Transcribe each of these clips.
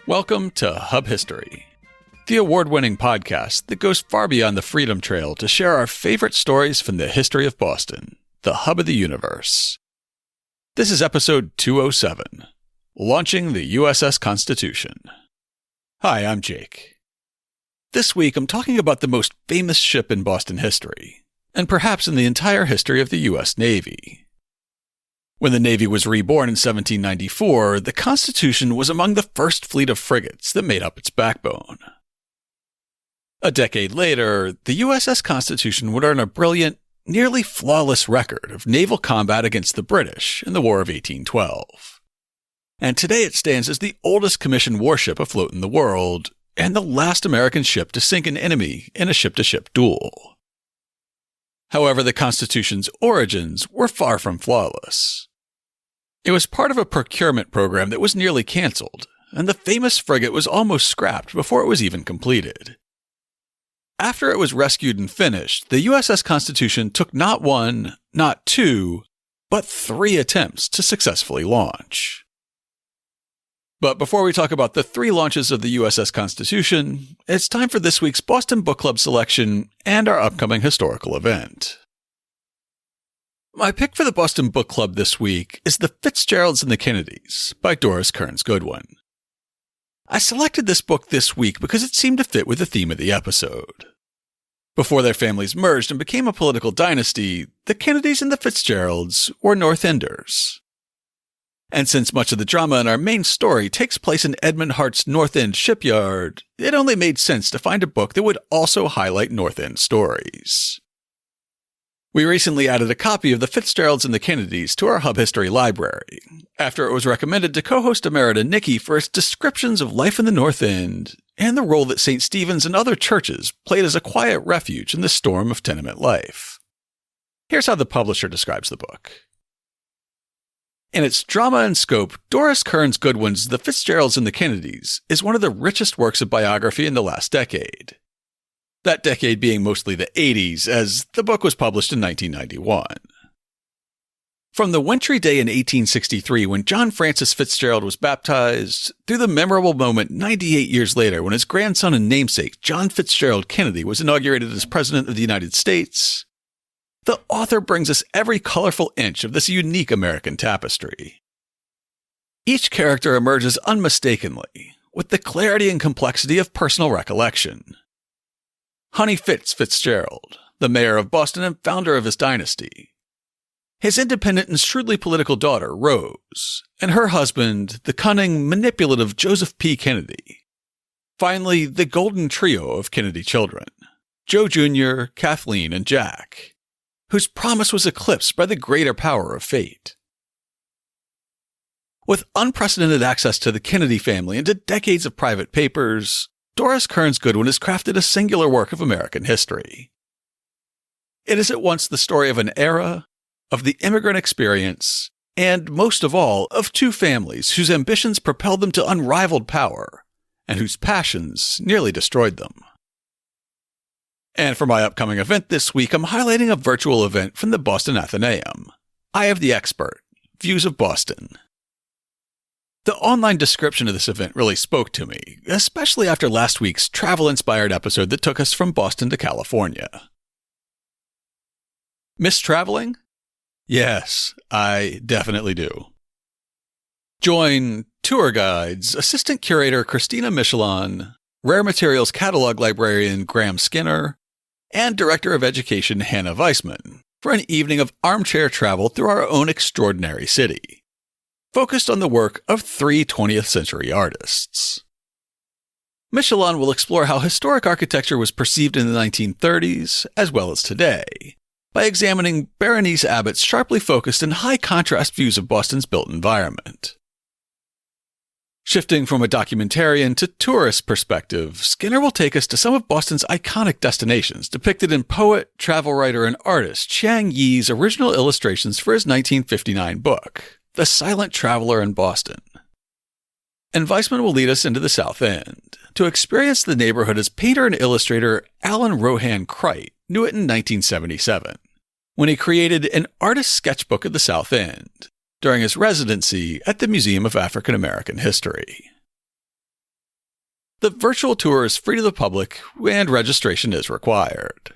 Welcome to Hub History, the award-winning podcast that goes far beyond the Freedom Trail to share our favorite stories from the history of Boston, the hub of the universe. This is episode 207, Launching the USS Constitution. Hi, I'm Jake. This week I'm talking about the most famous ship in Boston history, and perhaps in the entire history of the U.S. Navy. When the Navy was reborn in 1794, the Constitution was among the first fleet of frigates that made up its backbone. A decade later, the USS Constitution would earn a brilliant, nearly flawless record of naval combat against the British in the War of 1812. And today it stands as the oldest commissioned warship afloat in the world, and the last American ship to sink an enemy in a ship-to-ship duel. However, the Constitution's origins were far from flawless. It was part of a procurement program that was nearly canceled, and the famous frigate was almost scrapped before it was even completed. After it was rescued and finished, the USS Constitution took not one, not two, but 3 attempts to successfully launch. But before we talk about the 3 launches of the USS Constitution, it's time for this week's Boston Book Club selection and our upcoming historical event. My pick for the Boston Book Club this week is The Fitzgeralds and the Kennedys by Doris Kearns Goodwin. I selected this book this week because it seemed to fit with the theme of the episode. Before their families merged and became a political dynasty, the Kennedys and the Fitzgeralds were North Enders. And since much of the drama in our main story takes place in Edmund Hart's North End shipyard, it only made sense to find a book that would also highlight North End stories. We recently added a copy of The Fitzgeralds and the Kennedys to our Hub History library, after it was recommended to co-host Emerita Nikki for its descriptions of life in the North End and the role that St. Stephen's and other churches played as a quiet refuge in the storm of tenement life. Here's how the publisher describes the book. In its drama and scope, Doris Kearns Goodwin's The Fitzgeralds and the Kennedys is one of the richest works of biography in the last decade. That decade being mostly the 80s, as the book was published in 1991. From the wintry day in 1863 when John Francis Fitzgerald was baptized, through the memorable moment 98 years later when his grandson and namesake John Fitzgerald Kennedy was inaugurated as President of the United States, the author brings us every colorful inch of this unique American tapestry. Each character emerges unmistakably, with the clarity and complexity of personal recollection. Honey Fitzgerald, the mayor of Boston and founder of his dynasty. His independent and shrewdly political daughter, Rose, and her husband, the cunning, manipulative Joseph P. Kennedy. Finally, the golden trio of Kennedy children, Joe Jr., Kathleen, and Jack, whose promise was eclipsed by the greater power of fate. With unprecedented access to the Kennedy family and to decades of private papers, Doris Kearns Goodwin has crafted a singular work of American history. It is at once the story of an era, of the immigrant experience, and, most of all, of 2 families whose ambitions propelled them to unrivaled power, and whose passions nearly destroyed them. And for my upcoming event this week, I'm highlighting a virtual event from the Boston Athenaeum, Eye of the Expert, Views of Boston. The online description of this event really spoke to me, especially after last week's travel-inspired episode that took us from Boston to California. Miss traveling? Yes, I definitely do. Join tour guides, assistant curator Christina Michelon, rare materials catalog librarian Graham Skinner, and director of education Hannah Weissman for an evening of armchair travel through our own extraordinary city, focused on the work of 3 20th century artists. Michelon will explore how historic architecture was perceived in the 1930s, as well as today, by examining Berenice Abbott's sharply focused and high-contrast views of Boston's built environment. Shifting from a documentarian to tourist perspective, Skinner will take us to some of Boston's iconic destinations depicted in poet, travel writer, and artist Chiang Yi's original illustrations for his 1959 book, The Silent Traveler in Boston. And Weissman will lead us into the South End, to experience the neighborhood as painter and illustrator Alan Rohan Crite knew it in 1977, when he created an artist's sketchbook of the South End during his residency at the Museum of African American History. The virtual tour is free to the public and registration is required.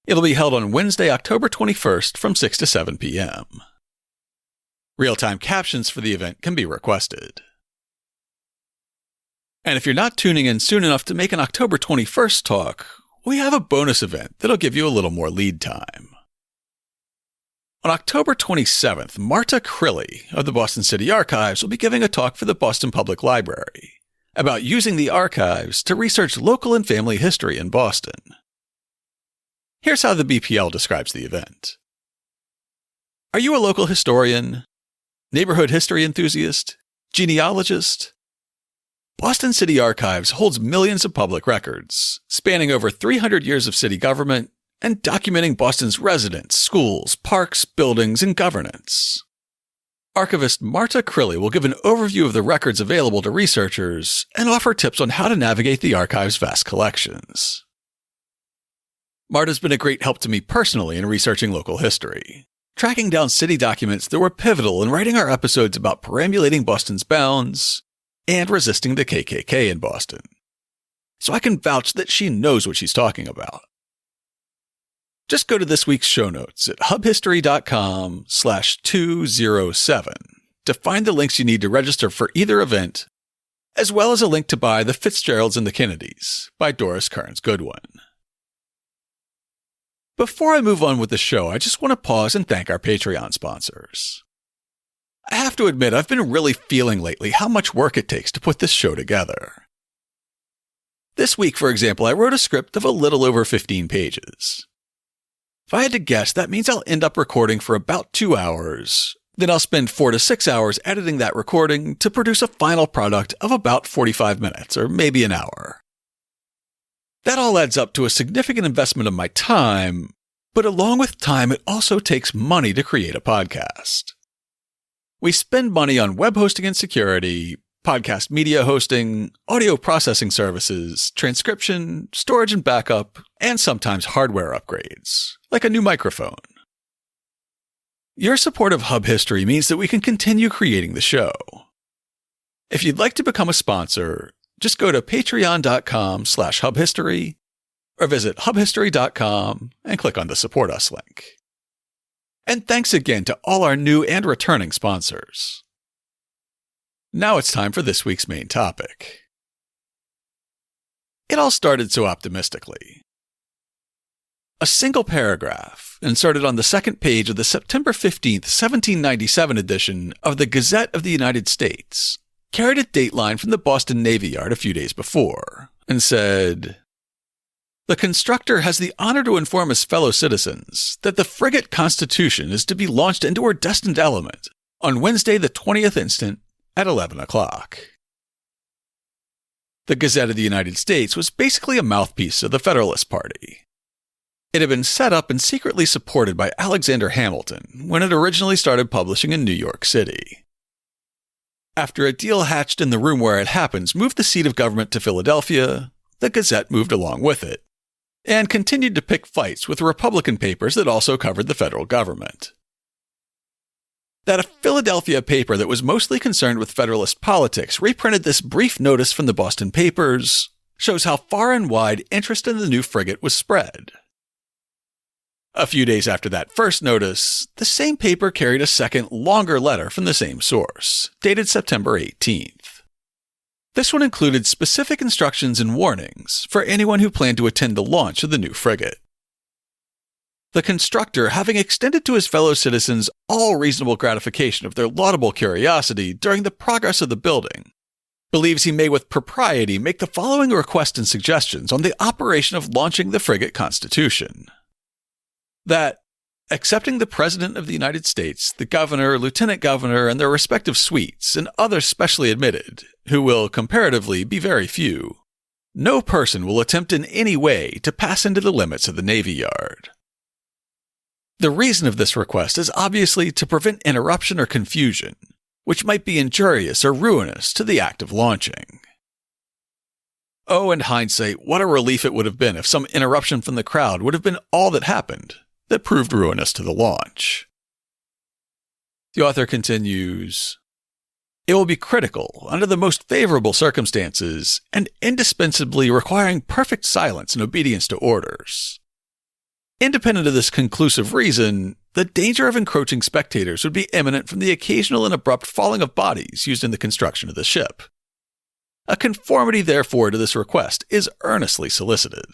It'll be held on Wednesday, October 21st from 6 to 7 p.m. Real-time captions for the event can be requested. And if you're not tuning in soon enough to make an October 21st talk, we have a bonus event that'll give you a little more lead time. On October 27th, Marta Crilly of the Boston City Archives will be giving a talk for the Boston Public Library about using the archives to research local and family history in Boston. Here's how the BPL describes the event. Are you a local historian, neighborhood history enthusiast, genealogist? Boston City Archives holds millions of public records, spanning over 300 years of city government and documenting Boston's residents, schools, parks, buildings, and governance. Archivist Marta Crilly will give an overview of the records available to researchers and offer tips on how to navigate the archive's vast collections. Marta's been a great help to me personally in researching local history, tracking down city documents that were pivotal in writing our episodes about perambulating Boston's bounds and resisting the KKK in Boston. So I can vouch that she knows what she's talking about. Just go to this week's show notes at hubhistory.com/207 to find the links you need to register for either event, as well as a link to buy The Fitzgeralds and the Kennedys by Doris Kearns Goodwin. Before I move on with the show, I just want to pause and thank our Patreon sponsors. I have to admit, I've been really feeling lately how much work it takes to put this show together. This week, for example, I wrote a script of a little over 15 pages. If I had to guess, that means I'll end up recording for about 2 hours. Then I'll spend 4 to 6 hours editing that recording to produce a final product of about 45 minutes, or maybe an hour. That all adds up to a significant investment of my time, but along with time, it also takes money to create a podcast. We spend money on web hosting and security, podcast media hosting, audio processing services, transcription, storage and backup, and sometimes hardware upgrades, like a new microphone. Your support of Hub History means that we can continue creating the show. If you'd like to become a sponsor, just go to patreon.com/hubhistory or visit hubhistory.com and click on the Support Us link. And thanks again to all our new and returning sponsors. Now it's time for this week's main topic. It all started so optimistically. A single paragraph, inserted on the second page of the September 15th, 1797 edition of the Gazette of the United States, carried a dateline from the Boston Navy Yard a few days before, and said, "The constructor has the honor to inform his fellow citizens that the frigate Constitution is to be launched into her destined element on Wednesday the 20th instant at 11 o'clock. The Gazette of the United States was basically a mouthpiece of the Federalist Party. It had been set up and secretly supported by Alexander Hamilton when it originally started publishing in New York City. After a deal hatched in the room where it happens moved the seat of government to Philadelphia, the Gazette moved along with it, and continued to pick fights with Republican papers that also covered the federal government. That a Philadelphia paper that was mostly concerned with Federalist politics reprinted this brief notice from the Boston papers shows how far and wide interest in the new frigate was spread. A few days after that first notice, the same paper carried a second, longer letter from the same source, dated September 18th. This one included specific instructions and warnings for anyone who planned to attend the launch of the new frigate. The constructor, having extended to his fellow citizens all reasonable gratification of their laudable curiosity during the progress of the building, believes he may with propriety make the following requests and suggestions on the operation of launching the frigate Constitution. That, accepting the President of the United States, the Governor, Lieutenant Governor, and their respective suites, and others specially admitted, who will comparatively be very few, no person will attempt in any way to pass into the limits of the Navy Yard. The reason of this request is obviously to prevent interruption or confusion, which might be injurious or ruinous to the act of launching. Oh, in hindsight, what a relief it would have been if some interruption from the crowd would have been all that happened that proved ruinous to the launch." The author continues, It will be critical under the most favorable circumstances and indispensably requiring perfect silence and obedience to orders. Independent of this conclusive reason, the danger of encroaching spectators would be imminent from the occasional and abrupt falling of bodies used in the construction of the ship. A conformity, therefore, to this request is earnestly solicited.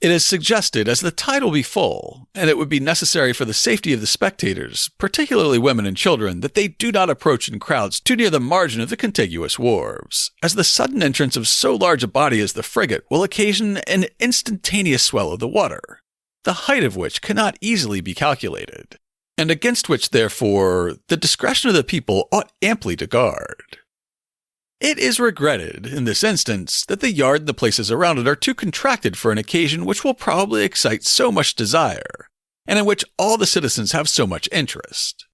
It is suggested as the tide will be full, and it would be necessary for the safety of the spectators, particularly women and children, that they do not approach in crowds too near the margin of the contiguous wharves, as the sudden entrance of so large a body as the frigate will occasion an instantaneous swell of the water, the height of which cannot easily be calculated, and against which, therefore, the discretion of the people ought amply to guard. It is regretted, in this instance, that the yard and the places around it are too contracted for an occasion which will probably excite so much desire, and in which all the citizens have so much interest.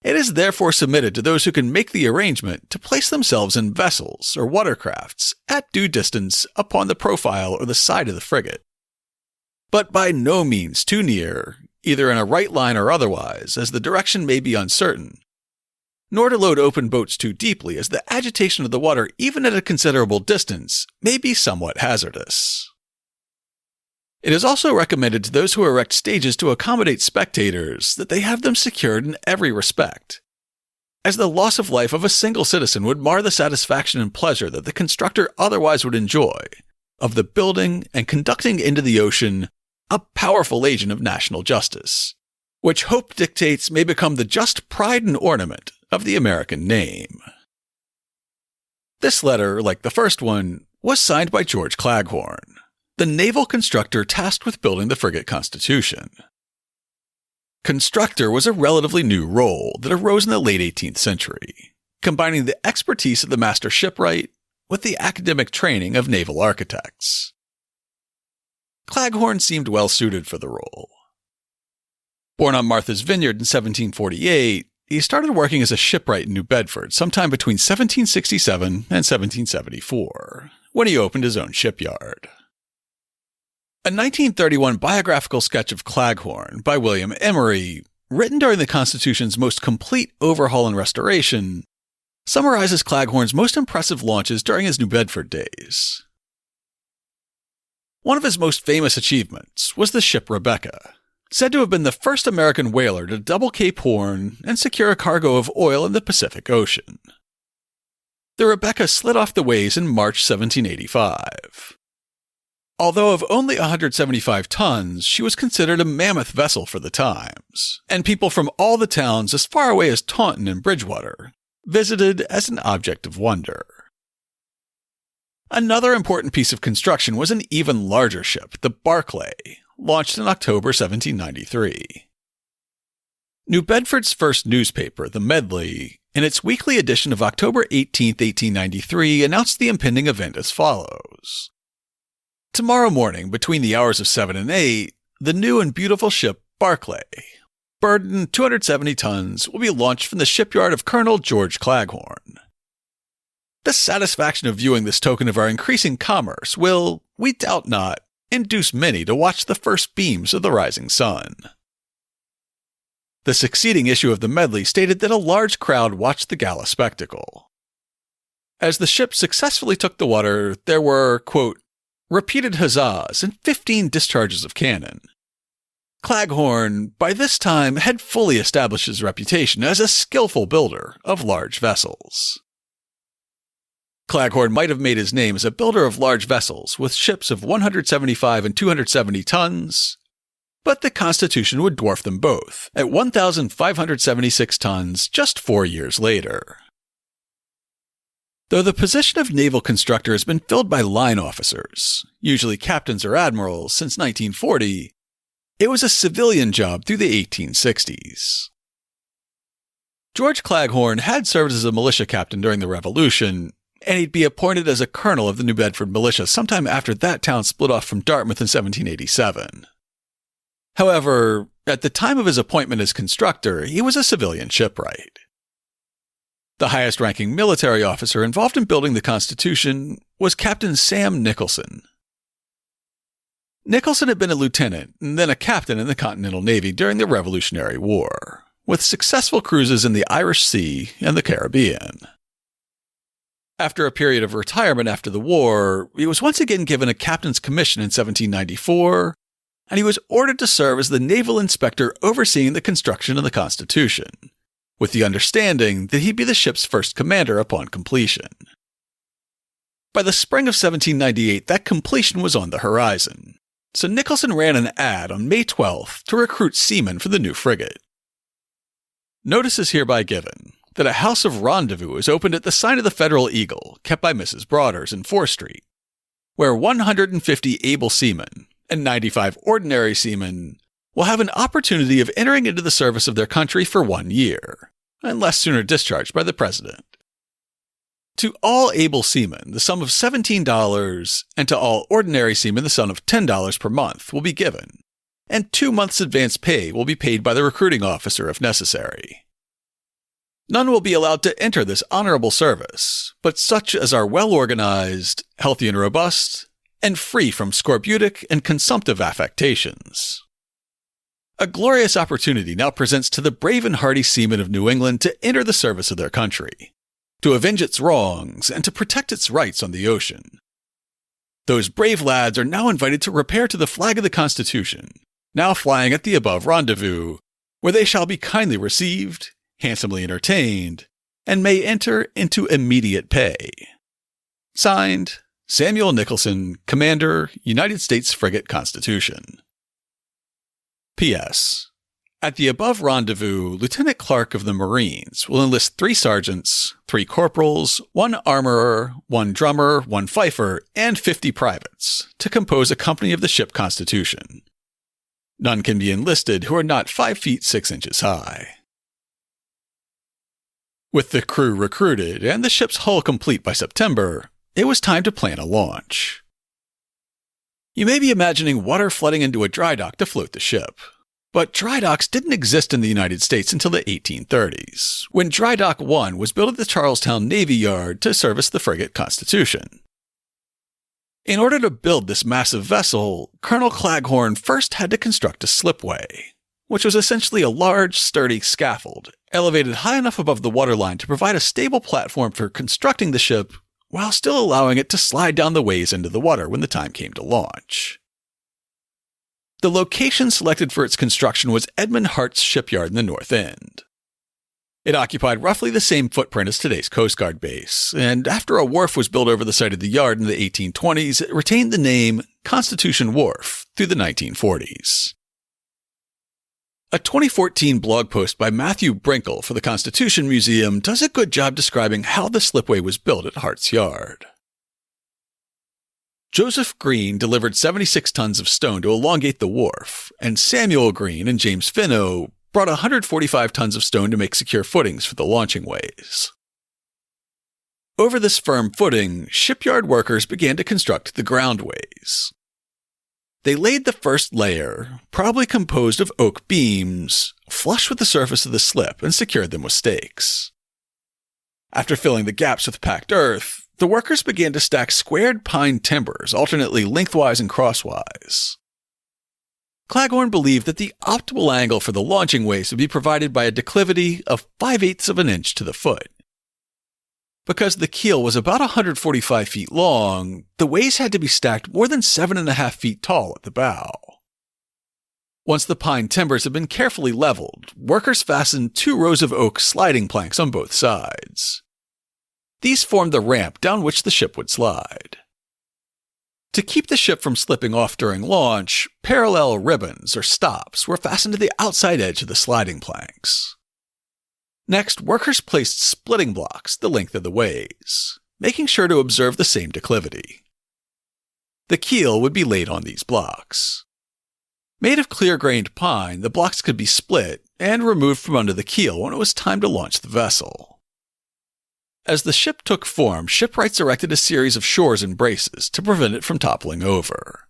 It is therefore submitted to those who can make the arrangement to place themselves in vessels or watercrafts at due distance upon the profile or the side of the frigate, but by no means too near, either in a right line or otherwise, as the direction may be uncertain, nor to load open boats too deeply, as the agitation of the water, even at a considerable distance, may be somewhat hazardous. It is also recommended to those who erect stages to accommodate spectators that they have them secured in every respect, as the loss of life of a single citizen would mar the satisfaction and pleasure that the constructor otherwise would enjoy of the building and conducting into the ocean a powerful agent of national justice, which hope dictates may become the just pride and ornament of the American name. This letter, like the first one, was signed by George Claghorn, the naval constructor tasked with building the frigate Constitution. Constructor was a relatively new role that arose in the late 18th century, combining the expertise of the master shipwright with the academic training of naval architects. Claghorn seemed well suited for the role. Born on Martha's Vineyard in 1748, he started working as a shipwright in New Bedford sometime between 1767 and 1774, when he opened his own shipyard. A 1931 biographical sketch of Claghorn by William Emery, written during the Constitution's most complete overhaul and restoration, summarizes Claghorn's most impressive launches during his New Bedford days. One of his most famous achievements was the ship Rebecca, said to have been the first American whaler to double Cape Horn and secure a cargo of oil in the Pacific Ocean. The Rebecca slid off the ways in March 1785. Although of only 175 tons, she was considered a mammoth vessel for the times, and people from all the towns as far away as Taunton and Bridgewater visited as an object of wonder. Another important piece of construction was an even larger ship, the Barclay, launched in October 1793. New Bedford's first newspaper, the Medley, in its weekly edition of October 18, 1893, announced the impending event as follows. Tomorrow morning, between the hours of 7 and 8, the new and beautiful ship Barclay, burdened 270 tons, will be launched from the shipyard of Colonel George Claghorn. The satisfaction of viewing this token of our increasing commerce will, we doubt not, induce many to watch the first beams of the rising sun. The succeeding issue of the Medley stated that a large crowd watched the gala spectacle. As the ship successfully took the water, there were, quote, repeated huzzas and 15 discharges of cannon. Claghorn, by this time, had fully established his reputation as a skillful builder of large vessels. Claghorn might have made his name as a builder of large vessels with ships of 175 and 270 tons, but the Constitution would dwarf them both at 1,576 tons just 4 years later. Though the position of naval constructor has been filled by line officers, usually captains or admirals, since 1940, it was a civilian job through the 1860s. George Claghorn had served as a militia captain during the Revolution, and he'd be appointed as a colonel of the New Bedford militia sometime after that town split off from Dartmouth in 1787. However, at the time of his appointment as constructor, he was a civilian shipwright. The highest-ranking military officer involved in building the Constitution was Captain Sam Nicholson. Nicholson had been a lieutenant and then a captain in the Continental Navy during the Revolutionary War, with successful cruises in the Irish Sea and the Caribbean. After a period of retirement after the war, he was once again given a captain's commission in 1794, and he was ordered to serve as the naval inspector overseeing the construction of the Constitution, with the understanding that he'd be the ship's first commander upon completion. By the spring of 1798, that completion was on the horizon, so Nicholson ran an ad on May 12th to recruit seamen for the new frigate. Notice is hereby given that a house of rendezvous is opened at the sign of the Federal Eagle, kept by Mrs. Broaders in 4th Street, where 150 able seamen and 95 ordinary seamen will have an opportunity of entering into the service of their country for 1 year, unless sooner discharged by the President. To all able seamen, the sum of $17, and to all ordinary seamen, the sum of $10 per month will be given, and 2 months' advance pay will be paid by the recruiting officer if necessary. None will be allowed to enter this honorable service, but such as are well organized, healthy and robust, and free from scorbutic and consumptive affectations. A glorious opportunity now presents to the brave and hardy seamen of New England to enter the service of their country, to avenge its wrongs, and to protect its rights on the ocean. Those brave lads are now invited to repair to the flag of the Constitution, now flying at the above rendezvous, where they shall be kindly received, handsomely entertained, and may enter into immediate pay. Signed, Samuel Nicholson, Commander, United States Frigate Constitution. P.S. At the above rendezvous, Lieutenant Clark of the Marines will enlist 3 sergeants, 3 corporals, 1 armorer, 1 drummer, 1 fifer, and 50 privates to compose a company of the ship Constitution. None can be enlisted who are not 5 feet 6 inches high. With the crew recruited and the ship's hull complete by September, it was time to plan a launch. You may be imagining water flooding into a dry dock to float the ship. But dry docks didn't exist in the United States until the 1830s, when Dry Dock 1 was built at the Charlestown Navy Yard to service the frigate Constitution. In order to build this massive vessel, Colonel Claghorn first had to construct a slipway, which was essentially a large, sturdy scaffold, elevated high enough above the waterline to provide a stable platform for constructing the ship, while still allowing it to slide down the ways into the water when the time came to launch. The location selected for its construction was Edmund Hart's shipyard in the North End. It occupied roughly the same footprint as today's Coast Guard base, and after a wharf was built over the site of the yard in the 1820s, it retained the name Constitution Wharf through the 1940s. A 2014 blog post by Matthew Brinkle for the Constitution Museum does a good job describing how the slipway was built at Hart's Yard. Joseph Green delivered 76 tons of stone to elongate the wharf, and Samuel Green and James Finnow brought 145 tons of stone to make secure footings for the launching ways. Over this firm footing, shipyard workers began to construct the groundways. They laid the first layer, probably composed of oak beams, flush with the surface of the slip and secured them with stakes. After filling the gaps with packed earth, the workers began to stack squared pine timbers alternately lengthwise and crosswise. Claghorn believed that the optimal angle for the launching ways would be provided by a declivity of 5/8 of an inch to the foot. Because the keel was about 145 feet long, the ways had to be stacked more than 7.5 feet tall at the bow. Once the pine timbers had been carefully leveled, workers fastened 2 rows of oak sliding planks on both sides. These formed the ramp down which the ship would slide. To keep the ship from slipping off during launch, parallel ribbons or stops were fastened to the outside edge of the sliding planks. Next, workers placed splitting blocks the length of the ways, making sure to observe the same declivity. The keel would be laid on these blocks. Made of clear-grained pine, the blocks could be split and removed from under the keel when it was time to launch the vessel. As the ship took form, shipwrights erected a series of shores and braces to prevent it from toppling over.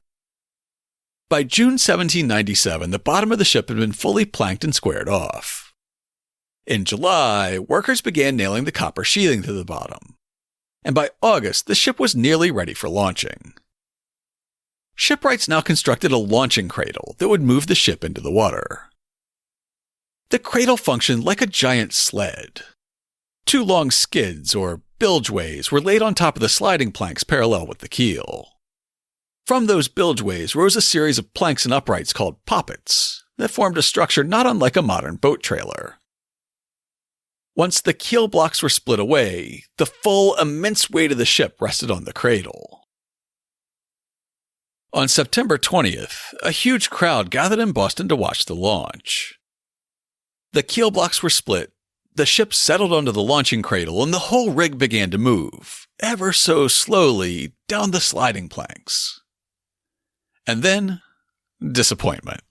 By June 1797, the bottom of the ship had been fully planked and squared off. In July, workers began nailing the copper sheathing to the bottom, and by August, the ship was nearly ready for launching. Shipwrights now constructed a launching cradle that would move the ship into the water. The cradle functioned like a giant sled. Two long skids, or bilgeways, were laid on top of the sliding planks parallel with the keel. From those bilgeways rose a series of planks and uprights called poppets that formed a structure not unlike a modern boat trailer. Once the keel blocks were split away, the full, immense weight of the ship rested on the cradle. On September 20th, a huge crowd gathered in Boston to watch the launch. The keel blocks were split, the ship settled onto the launching cradle, and the whole rig began to move, ever so slowly, down the sliding planks. And then, disappointment.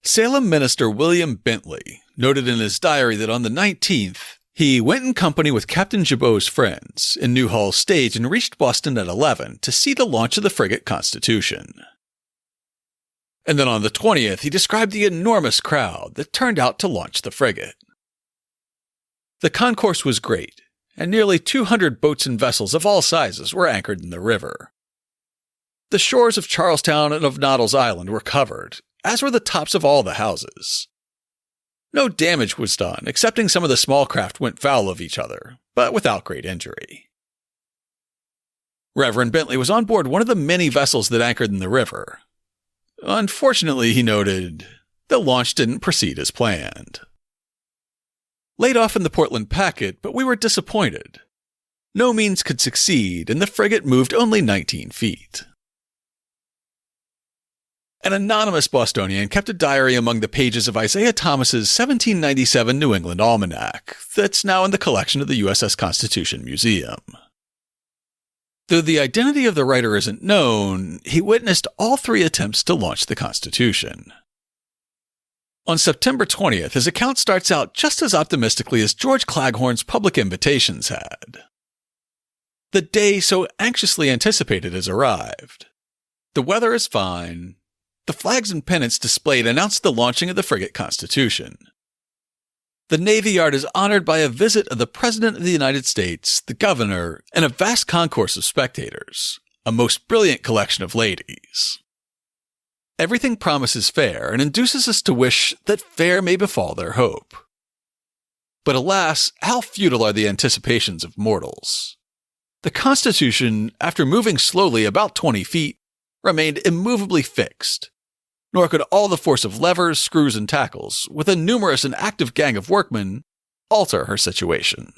Salem minister William Bentley noted in his diary that on the 19th, he went in company with Captain Gibault's friends in Newhall's stage and reached Boston at 11 to see the launch of the frigate Constitution. And then on the 20th, he described the enormous crowd that turned out to launch the frigate. The concourse was great, and nearly 200 boats and vessels of all sizes were anchored in the river. The shores of Charlestown and of Noddle's Island were covered, as were the tops of all the houses. No damage was done, excepting some of the small craft went foul of each other, but without great injury. Reverend Bentley was on board one of the many vessels that anchored in the river. Unfortunately, he noted, the launch didn't proceed as planned. Laid off in the Portland packet, but we were disappointed. No means could succeed, and the frigate moved only 19 feet. An anonymous Bostonian kept a diary among the pages of Isaiah Thomas's 1797 New England Almanac that's now in the collection of the USS Constitution Museum. Though the identity of the writer isn't known, he witnessed all three attempts to launch the Constitution. On September 20th, his account starts out just as optimistically as George Claghorn's public invitations had. The day so anxiously anticipated has arrived. The weather is fine. The flags and pennants displayed announce the launching of the frigate Constitution. The Navy Yard is honored by a visit of the President of the United States, the Governor, and a vast concourse of spectators, a most brilliant collection of ladies. Everything promises fair and induces us to wish that fair may befall their hope. But alas, how futile are the anticipations of mortals. The Constitution, after moving slowly about 20 feet, remained immovably fixed, nor could all the force of levers, screws, and tackles, with a numerous and active gang of workmen, alter her situation.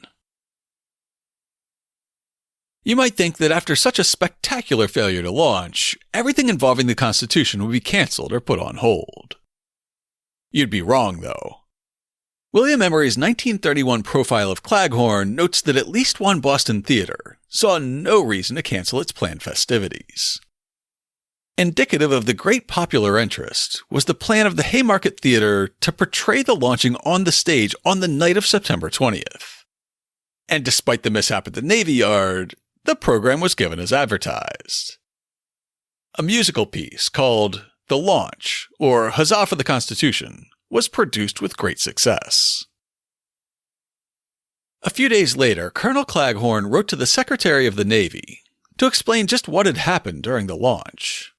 You might think that after such a spectacular failure to launch, everything involving the Constitution would be cancelled or put on hold. You'd be wrong, though. William Emery's 1931 profile of Claghorn notes that at least one Boston theater saw no reason to cancel its planned festivities. Indicative of the great popular interest was the plan of the Haymarket Theatre to portray the launching on the stage on the night of September 20th. And despite the mishap at the Navy Yard, the program was given as advertised. A musical piece called The Launch, or Huzzah for the Constitution, was produced with great success. A few days later, Colonel Claghorn wrote to the Secretary of the Navy to explain just what had happened during the launch.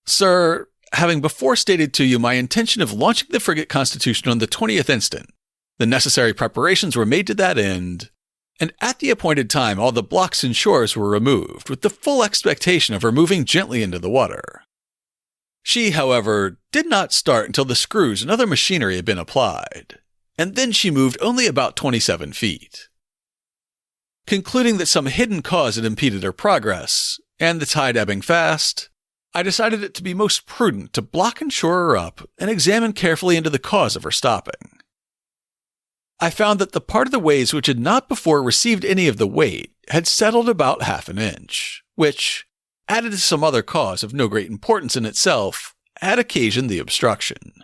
Sir, having before stated to you my intention of launching the frigate Constitution on the 20th instant, the necessary preparations were made to that end, and at the appointed time all the blocks and shores were removed, with the full expectation of her moving gently into the water. She, however, did not start until the screws and other machinery had been applied, and then she moved only about 27 feet. Concluding that some hidden cause had impeded her progress, and the tide ebbing fast, I decided it to be most prudent to block and shore her up and examine carefully into the cause of her stopping. I found that the part of the waves which had not before received any of the weight had settled about half an inch, which, added to some other cause of no great importance in itself, had occasioned the obstruction.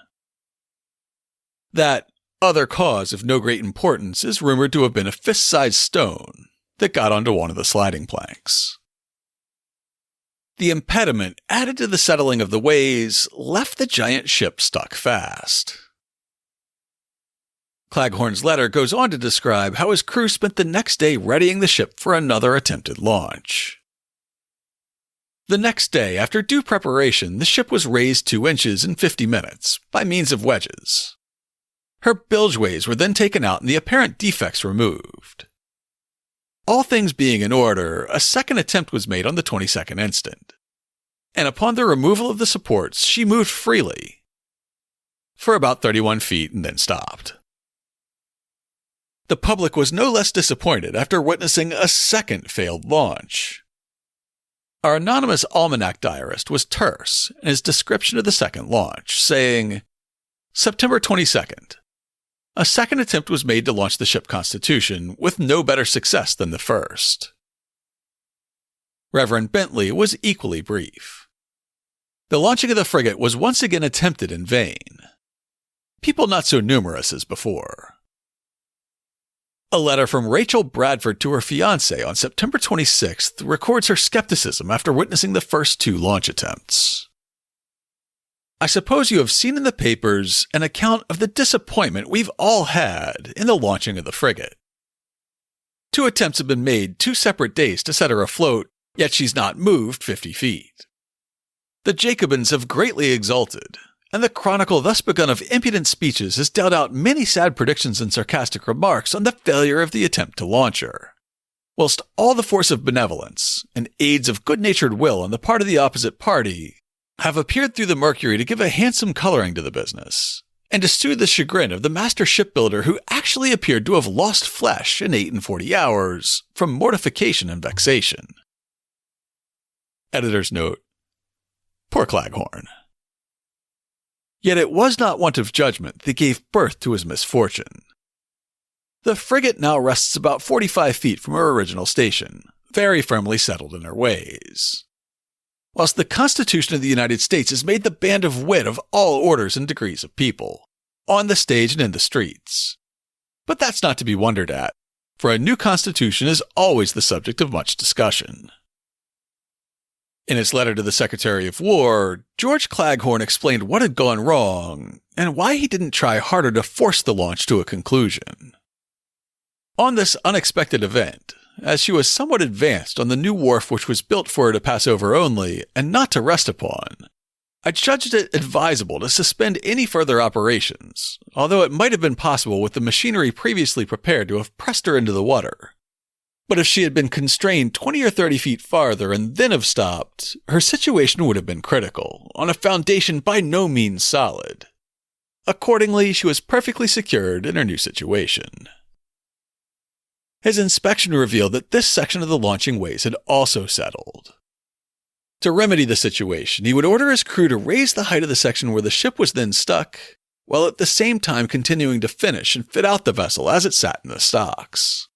That other cause of no great importance is rumored to have been a fist-sized stone that got onto one of the sliding planks. The impediment added to the settling of the waves left the giant ship stuck fast. Claghorn's letter goes on to describe how his crew spent the next day readying the ship for another attempted launch. The next day, after due preparation, the ship was raised 2 inches in 50 minutes by means of wedges. Her bilgeways were then taken out and the apparent defects removed. All things being in order, a second attempt was made on the 22nd instant, and upon the removal of the supports, she moved freely for about 31 feet and then stopped. The public was no less disappointed after witnessing a second failed launch. Our anonymous almanac diarist was terse in his description of the second launch, saying, September 22nd. A second attempt was made to launch the ship Constitution with no better success than the first. Reverend Bentley was equally brief. The launching of the frigate was once again attempted in vain. People not so numerous as before. A letter from Rachel Bradford to her fiancé on September 26th records her skepticism after witnessing the first 2 launch attempts. I suppose you have seen in the papers an account of the disappointment we've all had in the launching of the frigate. 2 attempts have been made 2 separate days to set her afloat, yet she's not moved 50 feet. The Jacobins have greatly exulted, and the chronicle thus begun of impudent speeches has dealt out many sad predictions and sarcastic remarks on the failure of the attempt to launch her, whilst all the force of benevolence and aids of good-natured will on the part of the opposite party have appeared through the Mercury to give a handsome coloring to the business, and to soothe the chagrin of the master shipbuilder who actually appeared to have lost flesh in 8 and 40 hours from mortification and vexation. Editor's note: Poor Claghorn. Yet it was not want of judgment that gave birth to his misfortune. The frigate now rests about 45 feet from her original station, very firmly settled in her ways, whilst the Constitution of the United States has made the band of wit of all orders and degrees of people, on the stage and in the streets. But that's not to be wondered at, for a new Constitution is always the subject of much discussion. In his letter to the Secretary of War, George Claghorn explained what had gone wrong and why he didn't try harder to force the launch to a conclusion. On this unexpected event, as she was somewhat advanced on the new wharf which was built for her to pass over only and not to rest upon, I judged it advisable to suspend any further operations, although it might have been possible with the machinery previously prepared to have pressed her into the water. But if she had been constrained 20 or 30 feet farther and then have stopped, her situation would have been critical, on a foundation by no means solid. Accordingly, she was perfectly secured in her new situation. His inspection revealed that this section of the launching ways had also settled. To remedy the situation, he would order his crew to raise the height of the section where the ship was then stuck, while at the same time continuing to finish and fit out the vessel as it sat in the stocks.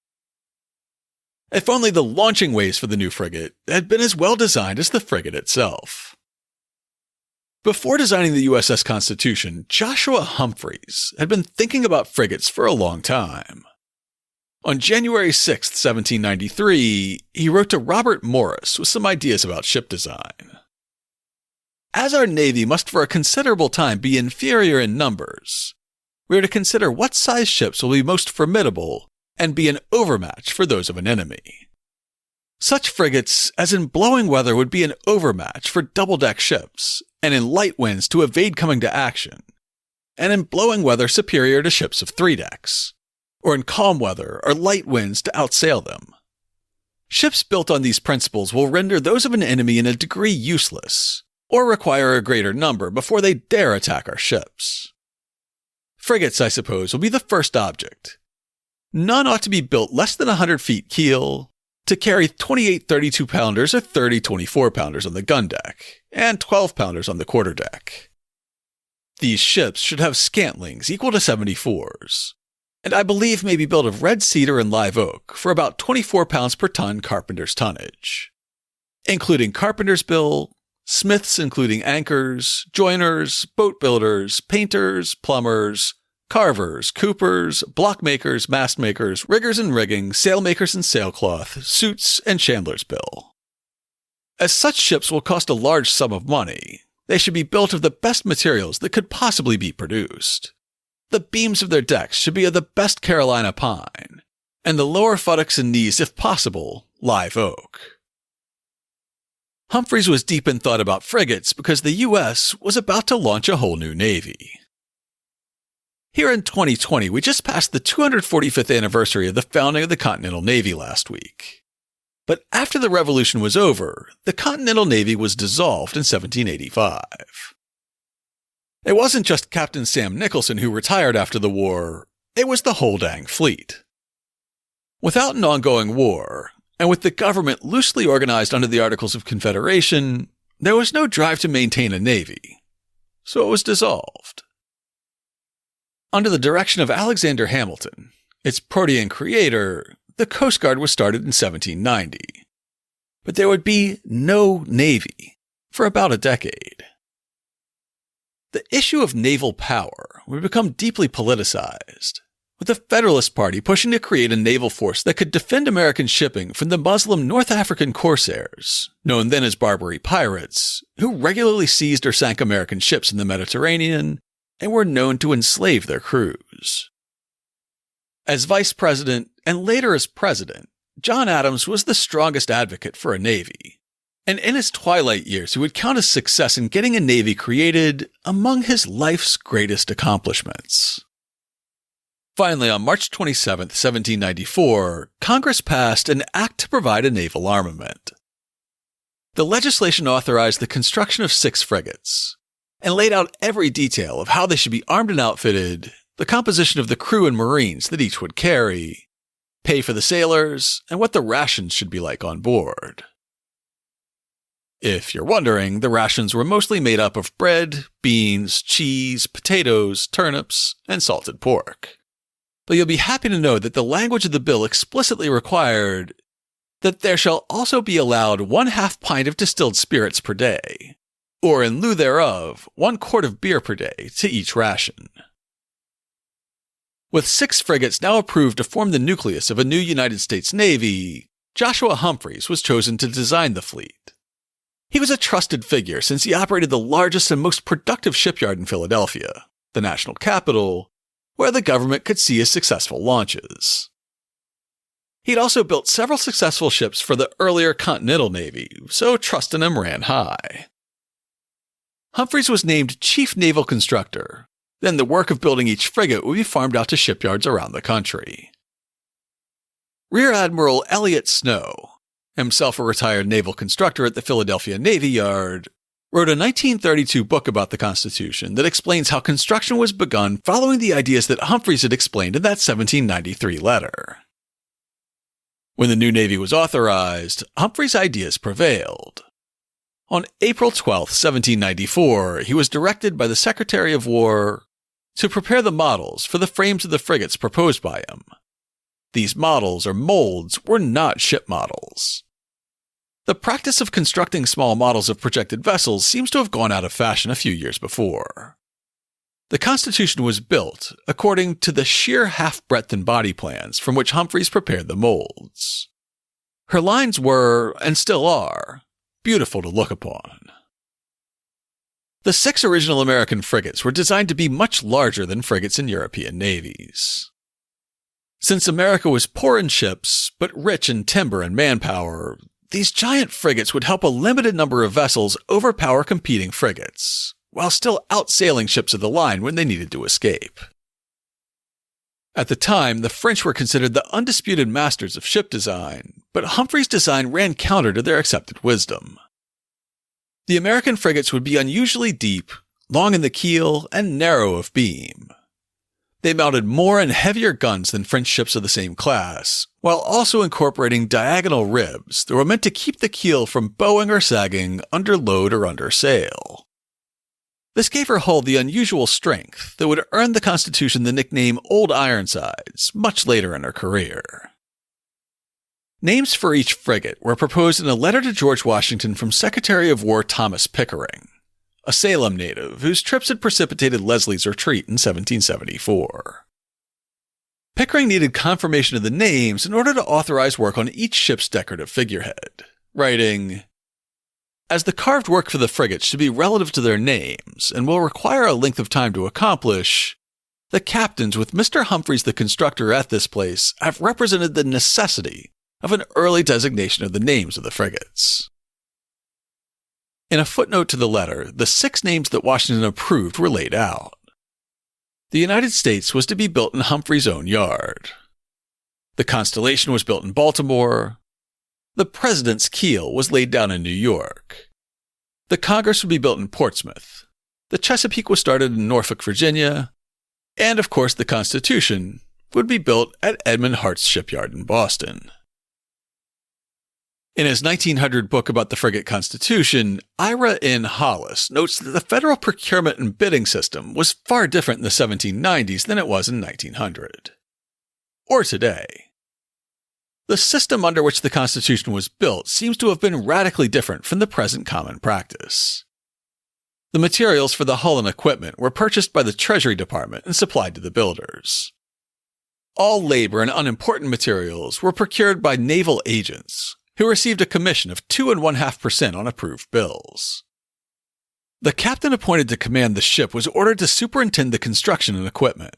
If only the launching ways for the new frigate had been as well designed as the frigate itself. Before designing the USS Constitution, Joshua Humphreys had been thinking about frigates for a long time. On January 6, 1793, he wrote to Robert Morris with some ideas about ship design. As our Navy must for a considerable time be inferior in numbers, we are to consider what size ships will be most formidable and be an overmatch for those of an enemy. Such frigates as in blowing weather would be an overmatch for double-deck ships, and in light winds to evade coming to action, and in blowing weather superior to ships of 3 decks, or in calm weather or light winds to outsail them. Ships built on these principles will render those of an enemy in a degree useless, or require a greater number before they dare attack our ships. Frigates, I suppose, will be the first object. None ought to be built less than 100 feet keel, to carry 28 32-pounders or 30 24-pounders on the gun deck, and 12-pounders on the quarterdeck. These ships should have scantlings equal to 74s, and I believe may be built of red cedar and live oak for about 24 pounds per ton carpenter's tonnage, including carpenter's bill, smiths including anchors, joiners, boat builders, painters, plumbers, carvers, coopers, blockmakers, mastmakers, riggers and rigging, sailmakers and sailcloth, suits, and chandler's bill. As such ships will cost a large sum of money, they should be built of the best materials that could possibly be produced. The beams of their decks should be of the best Carolina pine, and the lower futtocks and knees, if possible, live oak. Humphreys was deep in thought about frigates because the U.S. was about to launch a whole new navy. Here in 2020, we just passed the 245th anniversary of the founding of the Continental Navy last week. But after the Revolution was over, the Continental Navy was dissolved in 1785. It wasn't just Captain Sam Nicholson who retired after the war, it was the whole dang fleet. Without an ongoing war, and with the government loosely organized under the Articles of Confederation, there was no drive to maintain a navy, so it was dissolved. Under the direction of Alexander Hamilton, its Protean creator, the Coast Guard was started in 1790. But there would be no navy for about a decade. The issue of naval power would become deeply politicized, with the Federalist Party pushing to create a naval force that could defend American shipping from the Muslim North African corsairs, known then as Barbary pirates, who regularly seized or sank American ships in the Mediterranean and were known to enslave their crews. As vice president and later as president, John Adams was the strongest advocate for a navy, and in his twilight years he would count his success in getting a navy created among his life's greatest accomplishments. Finally, on March 27, 1794, Congress passed an act to provide a naval armament. The legislation authorized the construction of 6 frigates, and laid out every detail of how they should be armed and outfitted, the composition of the crew and marines that each would carry, pay for the sailors, and what the rations should be like on board. If you're wondering, the rations were mostly made up of bread, beans, cheese, potatoes, turnips, and salted pork. But you'll be happy to know that the language of the bill explicitly required that there shall also be allowed 1/2 pint of distilled spirits per day, or in lieu thereof, 1 quart of beer per day to each ration. With 6 frigates now approved to form the nucleus of a new United States Navy, Joshua Humphreys was chosen to design the fleet. He was a trusted figure since he operated the largest and most productive shipyard in Philadelphia, the national capital, where the government could see his successful launches. He'd also built several successful ships for the earlier Continental Navy, so trust in him ran high. Humphreys was named Chief Naval Constructor. Then the work of building each frigate would be farmed out to shipyards around the country. Rear Admiral Elliott Snow, himself a retired naval constructor at the Philadelphia Navy Yard, wrote a 1932 book about the Constitution that explains how construction was begun following the ideas that Humphreys had explained in that 1793 letter. When the new Navy was authorized, Humphreys' ideas prevailed. On April 12, 1794, he was directed by the Secretary of War to prepare the models for the frames of the frigates proposed by him. These models, or molds, were not ship models. The practice of constructing small models of projected vessels seems to have gone out of fashion a few years before. The Constitution was built according to the sheer half-breadth and body plans from which Humphreys prepared the molds. Her lines were, and still are, beautiful to look upon. The 6 original American frigates were designed to be much larger than frigates in European navies. Since America was poor in ships, but rich in timber and manpower, these giant frigates would help a limited number of vessels overpower competing frigates, while still outsailing ships of the line when they needed to escape. At the time, the French were considered the undisputed masters of ship design, but Humphreys' design ran counter to their accepted wisdom. The American frigates would be unusually deep, long in the keel, and narrow of beam. They mounted more and heavier guns than French ships of the same class, while also incorporating diagonal ribs that were meant to keep the keel from bowing or sagging under load or under sail. This gave her hull the unusual strength that would earn the Constitution the nickname Old Ironsides much later in her career. Names for each frigate were proposed in a letter to George Washington from Secretary of War Thomas Pickering, a Salem native whose trips had precipitated Leslie's retreat in 1774. Pickering needed confirmation of the names in order to authorize work on each ship's decorative figurehead, writing, "As the carved work for the frigates should be relative to their names and will require a length of time to accomplish, the captains with Mr. Humphreys the constructor at this place have represented the necessity of an early designation of the names of the frigates." In a footnote to the letter, the 6 names that Washington approved were laid out. The United States was to be built in Humphrey's own yard. The Constellation was built in Baltimore. The President's keel was laid down in New York. The Congress would be built in Portsmouth. The Chesapeake was started in Norfolk, Virginia. And, of course, the Constitution would be built at Edmund Hart's shipyard in Boston. In his 1900 book about the frigate Constitution, Ira N. Hollis notes that the federal procurement and bidding system was far different in the 1790s than it was in 1900. Or today. The system under which the Constitution was built seems to have been radically different from the present common practice. The materials for the hull and equipment were purchased by the Treasury Department and supplied to the builders. All labor and unimportant materials were procured by naval agents, who received a commission of 2.5% on approved bills. The captain appointed to command the ship was ordered to superintend the construction and equipment,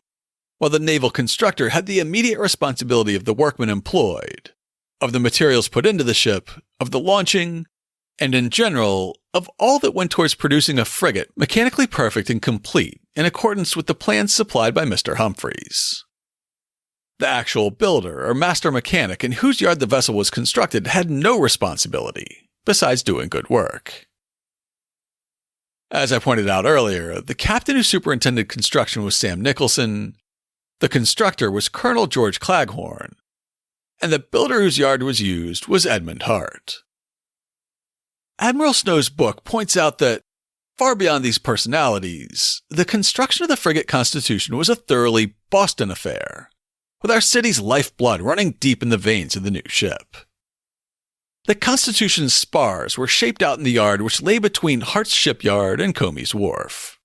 while the naval constructor had the immediate responsibility of the workmen employed, of the materials put into the ship, of the launching, and in general, of all that went towards producing a frigate mechanically perfect and complete in accordance with the plans supplied by Mr. Humphreys. The actual builder or master mechanic in whose yard the vessel was constructed had no responsibility, besides doing good work. As I pointed out earlier, the captain who superintended construction was Sam Nicholson, the constructor was Colonel George Claghorn, and the builder whose yard was used was Edmund Hart. Admiral Snow's book points out that, far beyond these personalities, the construction of the frigate Constitution was a thoroughly Boston affair, with our city's lifeblood running deep in the veins of the new ship. The Constitution's spars were shaped out in the yard which lay between Hart's shipyard and Comey's wharf.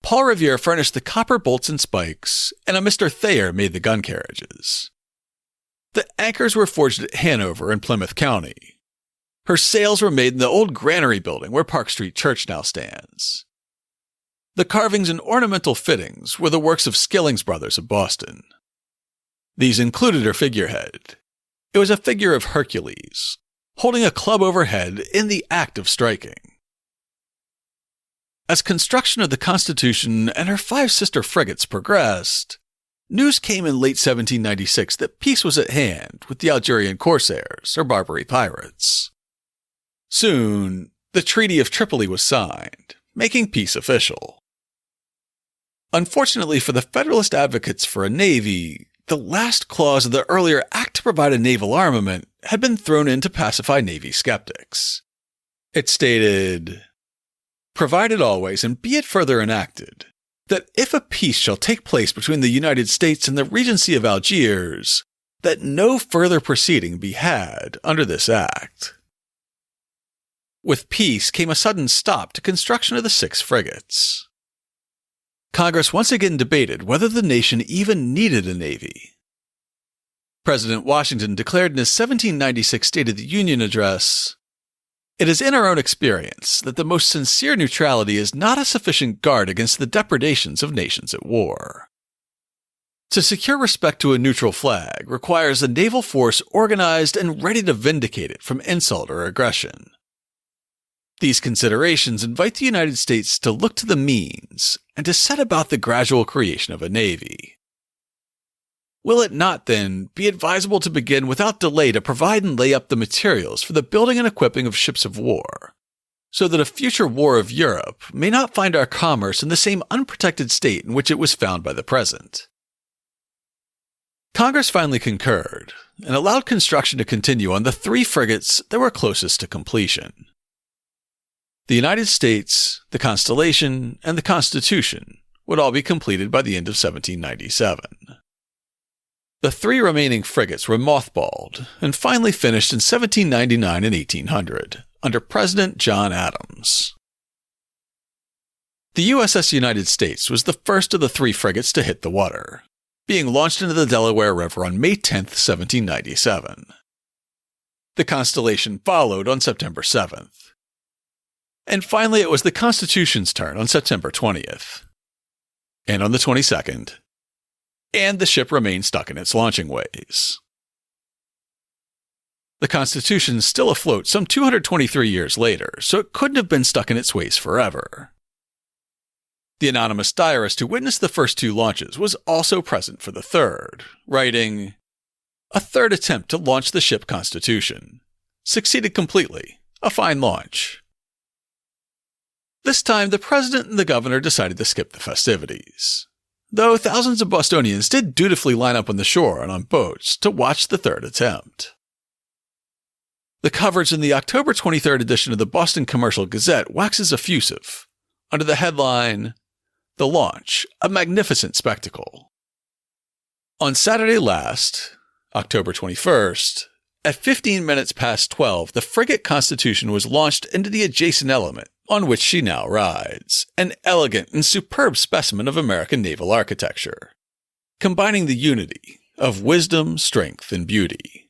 Paul Revere furnished the copper bolts and spikes, and a Mr. Thayer made the gun carriages. The anchors were forged at Hanover in Plymouth County. Her sails were made in the old granary building where Park Street Church now stands. The carvings and ornamental fittings were the works of Skilling's brothers of Boston. These included her figurehead. It was a figure of Hercules, holding a club overhead in the act of striking. As construction of the Constitution and her 5 sister frigates progressed, news came in late 1796 that peace was at hand with the Algerian corsairs, or Barbary pirates. Soon, the Treaty of Tripoli was signed, making peace official. Unfortunately for the Federalist advocates for a navy, the last clause of the earlier Act to provide a naval armament had been thrown in to pacify Navy skeptics. It stated, "Provided always, and be it further enacted, that if a peace shall take place between the United States and the Regency of Algiers, that no further proceeding be had under this Act." With peace came a sudden stop to construction of the 6 frigates. Congress once again debated whether the nation even needed a navy. President Washington declared in his 1796 State of the Union address, "It is in our own experience that the most sincere neutrality is not a sufficient guard against the depredations of nations at war. To secure respect to a neutral flag requires a naval force organized and ready to vindicate it from insult or aggression. These considerations invite the United States to look to the means and to set about the gradual creation of a navy. Will it not, then, be advisable to begin without delay to provide and lay up the materials for the building and equipping of ships of war, so that a future war of Europe may not find our commerce in the same unprotected state in which it was found by the present?" Congress finally concurred and allowed construction to continue on the 3 frigates that were closest to completion. The United States, the Constellation, and the Constitution would all be completed by the end of 1797. The 3 remaining frigates were mothballed and finally finished in 1799 and 1800 under President John Adams. The USS United States was the first of the 3 frigates to hit the water, being launched into the Delaware River on May 10, 1797. The Constellation followed on September 7th. And finally, it was the Constitution's turn on September 20th. And on the 22nd. And the ship remained stuck in its launching ways. The Constitution's still afloat some 223 years later, so it couldn't have been stuck in its ways forever. The anonymous diarist who witnessed the first two launches was also present for the third, writing, "A third attempt to launch the ship Constitution. Succeeded completely. A fine launch." This time, the president and the governor decided to skip the festivities, though thousands of Bostonians did dutifully line up on the shore and on boats to watch the third attempt. The coverage in the October 23rd edition of the Boston Commercial Gazette waxes effusive, under the headline, "The Launch, a Magnificent Spectacle." On Saturday last, October 21st, at 15 minutes past 12, the frigate Constitution was launched into the adjacent element on which she now rides, an elegant and superb specimen of American naval architecture, combining the unity of wisdom, strength, and beauty.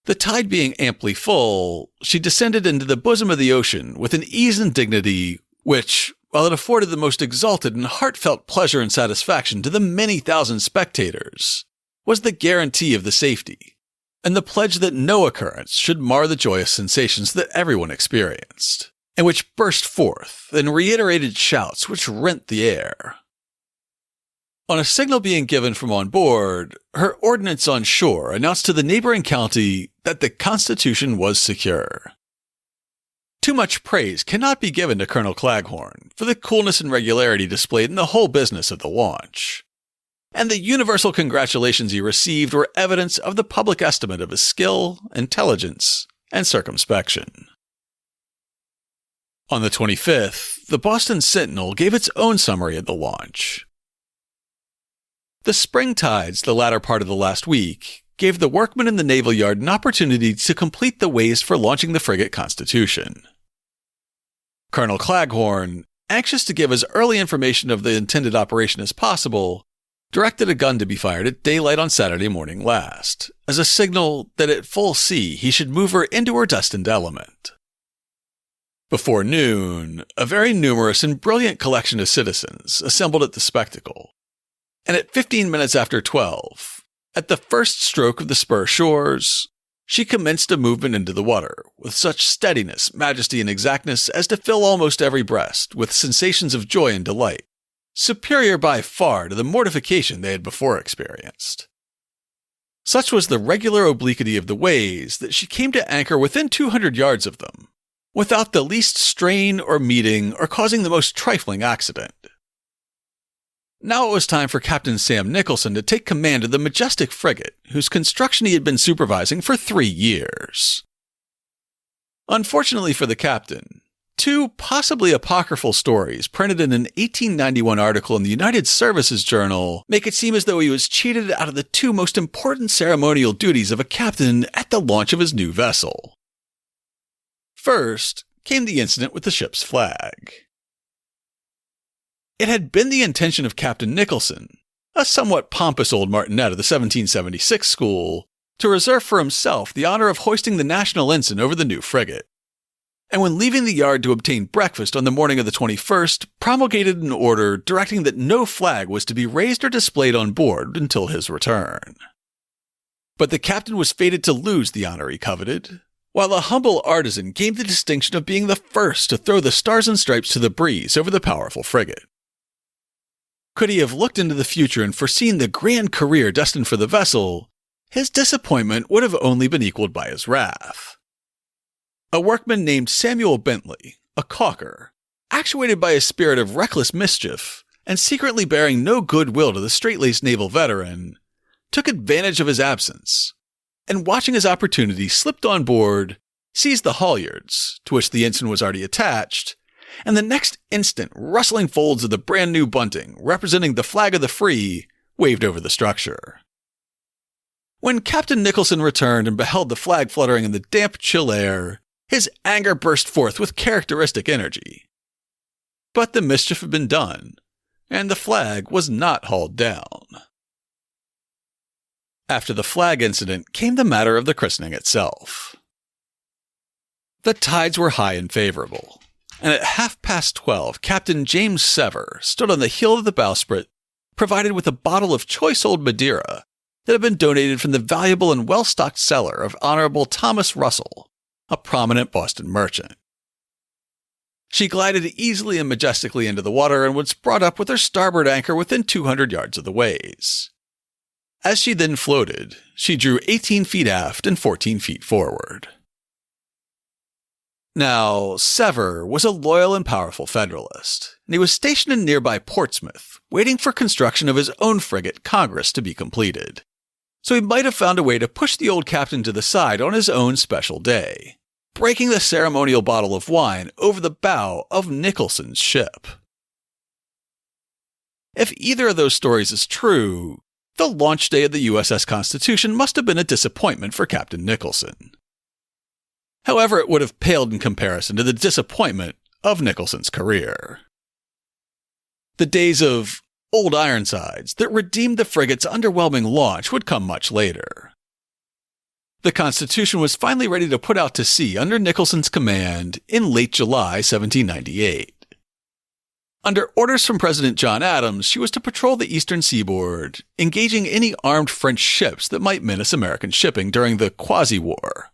The tide being amply full, she descended into the bosom of the ocean with an ease and dignity which, while it afforded the most exalted and heartfelt pleasure and satisfaction to the many thousand spectators, was the guarantee of the safety, and the pledge that no occurrence should mar the joyous sensations that everyone experienced, and which burst forth in reiterated shouts which rent the air. On a signal being given from on board, her ordnance on shore announced to the neighboring county that the Constitution was secure. Too much praise cannot be given to Colonel Claghorn for the coolness and regularity displayed in the whole business of the launch, and the universal congratulations he received were evidence of the public estimate of his skill, intelligence, and circumspection. On the 25th, the Boston Sentinel gave its own summary of the launch. The spring tides the latter part of the last week gave the workmen in the naval yard an opportunity to complete the ways for launching the frigate Constitution. Colonel Claghorn, anxious to give as early information of the intended operation as possible, directed a gun to be fired at daylight on Saturday morning last, as a signal that at full sea he should move her into her destined element. Before noon, a very numerous and brilliant collection of citizens assembled at the spectacle, and at 15 minutes after 12, at the first stroke of the spur shores, she commenced a movement into the water with such steadiness, majesty, and exactness as to fill almost every breast with sensations of joy and delight, superior by far to the mortification they had before experienced. Such was the regular obliquity of the ways that she came to anchor within 200 yards of them, without the least strain or meeting or causing the most trifling accident. Now it was time for Captain Sam Nicholson to take command of the majestic frigate, whose construction he had been supervising for 3 years. Unfortunately for the captain, 2 possibly apocryphal stories printed in an 1891 article in the United Services Journal make it seem as though he was cheated out of the 2 most important ceremonial duties of a captain at the launch of his new vessel. First came the incident with the ship's flag. It had been the intention of Captain Nicholson, a somewhat pompous old martinet of the 1776 school, to reserve for himself the honor of hoisting the national ensign over the new frigate, and when leaving the yard to obtain breakfast on the morning of the 21st, promulgated an order directing that no flag was to be raised or displayed on board until his return. But the captain was fated to lose the honor he coveted, while a humble artisan gained the distinction of being the first to throw the stars and stripes to the breeze over the powerful frigate. Could he have looked into the future and foreseen the grand career destined for the vessel, his disappointment would have only been equaled by his wrath. A workman named Samuel Bentley, a caulker, actuated by a spirit of reckless mischief, and secretly bearing no goodwill to the straight-laced naval veteran, took advantage of his absence, and watching his opportunity slipped on board, seized the halyards, to which the ensign was already attached, and the next instant rustling folds of the brand new bunting, representing the flag of the free, waved over the structure. When Captain Nicholson returned and beheld the flag fluttering in the damp, chill air, his anger burst forth with characteristic energy. But the mischief had been done, and the flag was not hauled down. After the flag incident came the matter of the christening itself. The tides were high and favorable, and at 12:30, Captain James Sever stood on the heel of the bowsprit, provided with a bottle of choice old Madeira, that had been donated from the valuable and well-stocked cellar of Honorable Thomas Russell, a prominent Boston merchant. She glided easily and majestically into the water and was brought up with her starboard anchor within 200 yards of the ways. As she then floated, she drew 18 feet aft and 14 feet forward. Now, Sever was a loyal and powerful Federalist, and he was stationed in nearby Portsmouth, waiting for construction of his own frigate, Congress, to be completed. So he might have found a way to push the old captain to the side on his own special day, breaking the ceremonial bottle of wine over the bow of Nicholson's ship. If either of those stories is true, the launch day of the USS Constitution must have been a disappointment for Captain Nicholson. However, it would have paled in comparison to the disappointment of Nicholson's career. The days of old Ironsides that redeemed the frigate's underwhelming launch would come much later. The Constitution was finally ready to put out to sea under Nicholson's command in late July 1798. Under orders from President John Adams, she was to patrol the eastern seaboard, engaging any armed French ships that might menace American shipping during the Quasi-War.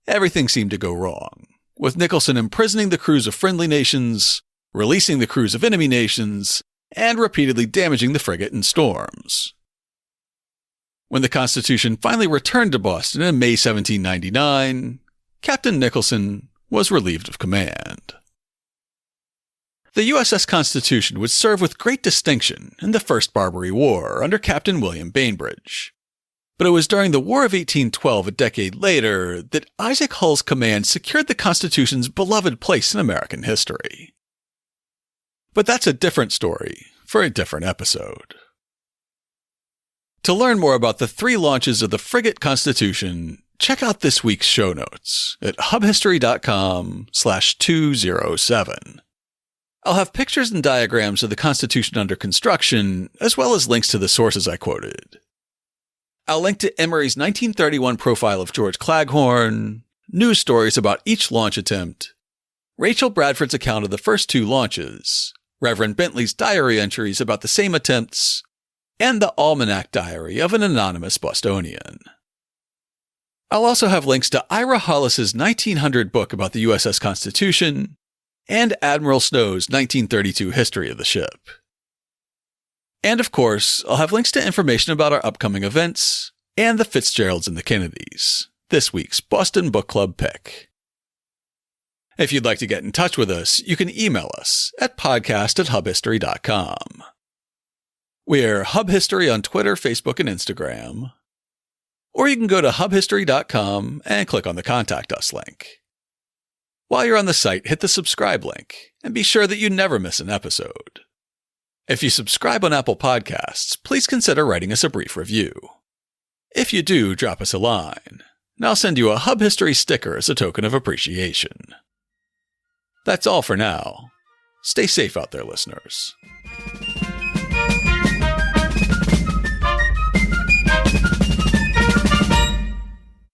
Everything seemed to go wrong, with Nicholson imprisoning the crews of friendly nations, releasing the crews of enemy nations, and repeatedly damaging the frigate in storms. When the Constitution finally returned to Boston in May 1799, Captain Nicholson was relieved of command. The USS Constitution would serve with great distinction in the First Barbary War under Captain William Bainbridge. But it was during the War of 1812, a decade later, that Isaac Hull's command secured the Constitution's beloved place in American history. But that's a different story for a different episode. To learn more about the 3 launches of the frigate Constitution, check out this week's show notes at hubhistory.com/207. I'll have pictures and diagrams of the Constitution under construction, as well as links to the sources I quoted. I'll link to Emery's 1931 profile of George Claghorn, news stories about each launch attempt, Rachel Bradford's account of the first 2 launches, Reverend Bentley's diary entries about the same attempts, and the Almanac Diary of an anonymous Bostonian. I'll also have links to Ira Hollis's 1900 book about the USS Constitution and Admiral Snow's 1932 history of the ship. And of course, I'll have links to information about our upcoming events and the Fitzgeralds and the Kennedys, this week's Boston Book Club pick. If you'd like to get in touch with us, you can email us at podcast@hubhistory.com. We're Hub History on Twitter, Facebook, and Instagram. Or you can go to hubhistory.com and click on the Contact Us link. While you're on the site, hit the subscribe link and be sure that you never miss an episode. If you subscribe on Apple Podcasts, please consider writing us a brief review. If you do, drop us a line, and I'll send you a Hub History sticker as a token of appreciation. That's all for now. Stay safe out there, listeners.